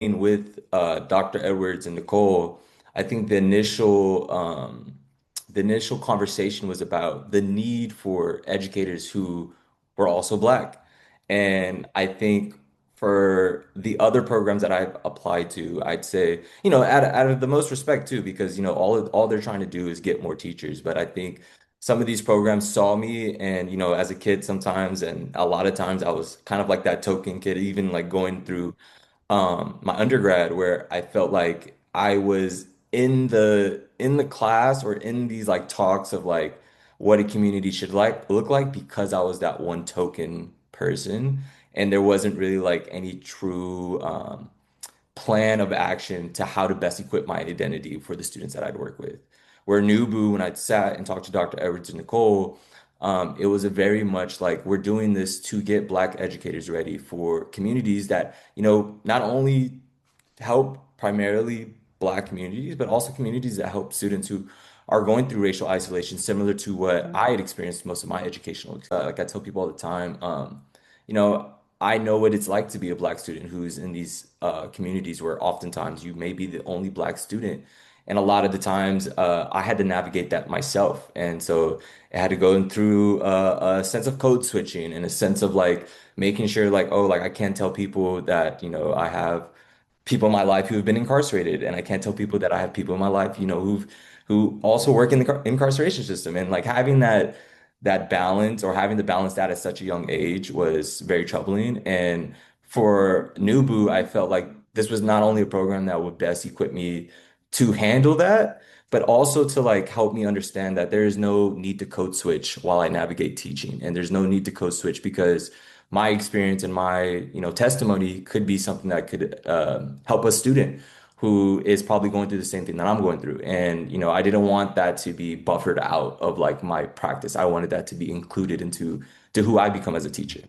with Dr. Edwards and Nicole, I think the initial conversation was about the need for educators who were also Black. And I think for the other programs that I've applied to, I'd say, out of the most respect too, because, all they're trying to do is get more teachers. But I think some of these programs saw me and, as a kid sometimes, and a lot of times I was kind of like that token kid, even like going through my undergrad where I felt like I was in the class or in these like talks of like what a community should like look like because I was that one token person and there wasn't really like any true plan of action to how to best equip my identity for the students that I'd work with. Where Nubu, when I sat and talked to Dr. Edwards and Nicole, it was a very much like we're doing this to get Black educators ready for communities that, not only help primarily Black communities, but also communities that help students who are going through racial isolation, similar to what I had experienced most of my educational. Like I tell people all the time, you know, I know what it's like to be a Black student who's in these communities where oftentimes you may be the only Black student. And a lot of the times I had to navigate that myself. And so I had to go through a sense of code switching and a sense of like making sure like, oh, like I can't tell people that, I have people in my life who have been incarcerated, and I can't tell people that I have people in my life, who also work in the incarceration system. And like having that balance or having the balance that at such a young age was very troubling. And for Nubu, I felt like this was not only a program that would best equip me to handle that, but also to like help me understand that there is no need to code switch while I navigate teaching. And there's no need to code switch because my experience and my, testimony could be something that could help a student who is probably going through the same thing that I'm going through. And, I didn't want that to be buffered out of like my practice. I wanted that to be included into who I become as a teacher.